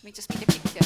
Vi just spika kicka.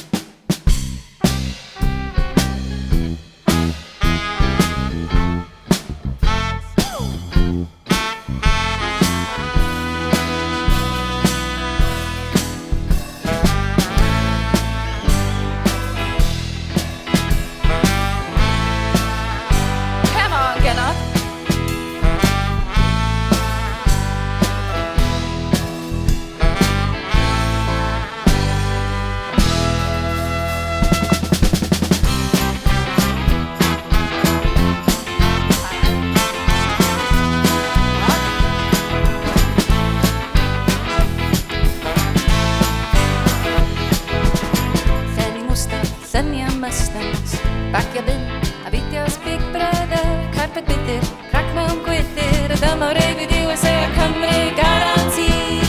Sen jag mestens backar bil, Avitias byggbröder, karpet bitter, krack med omkvitter, och döma och reg vid det och säga kommer i garanti.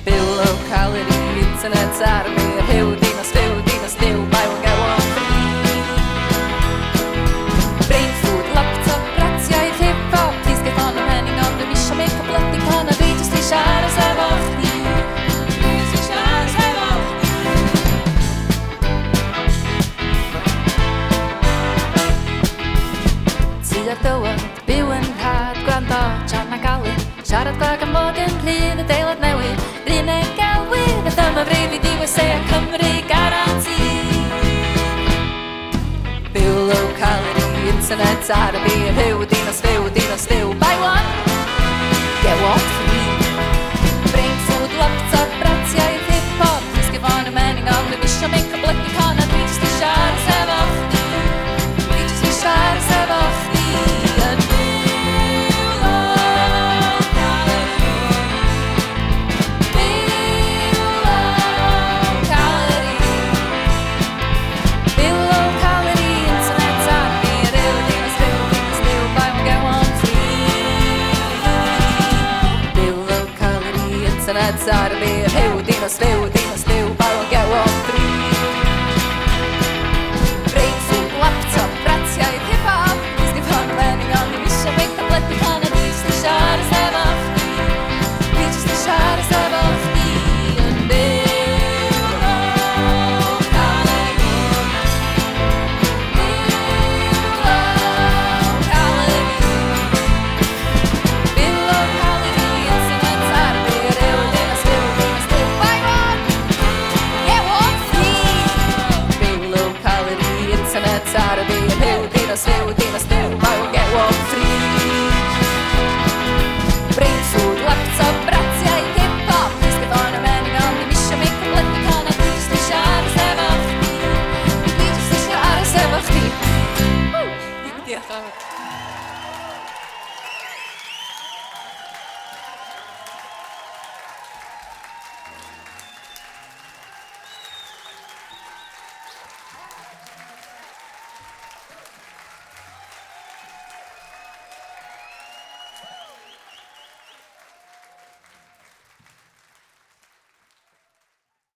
Bill locality, internet's army, hur dina stil, buy one get one free. Brain food, laptop, razzia i flip-flop, tiska fan och mening om du missar mig på blott i kanan, vi just i kära så här vart ni. Dywod, byw'n rhad, gwrando, John McAllen, siarad gwag am fod yn rhydd, y deilad newid, rhan e gelwydd, a dyma frif i diwedd se a Cymru garanti. Byw locality, internet arabi, rhyw dinas fyw, buy one, get one free. Brain food, laptop, razzia i hip-hop, ysgif o'n y mening om, y misio make a blygu con, a dwi jyst i siarad sef o'ch di, dwi jyst i siarad sef o'ch di. Internet's out of me, hur dinas fyw, buy one get one free. Brain food, laptop, razzia i hip-hop, ysgif hon mening om, vi misio make a blygu con, a dwi jyst i siarad sef o'ch di, dwi jyst i siarad sef o'ch di. Yn byw locality, internet's out of me. Internet's out of me, and who dinas fyw, buy one get one free. Brain food, laptop, razzia i hip-hop, ysgif o'n y mening om, di misio make a blygu con, a dwi jyst i siarad sef o'ch di, dwi jyst i siarad sef o'ch di. Diolch.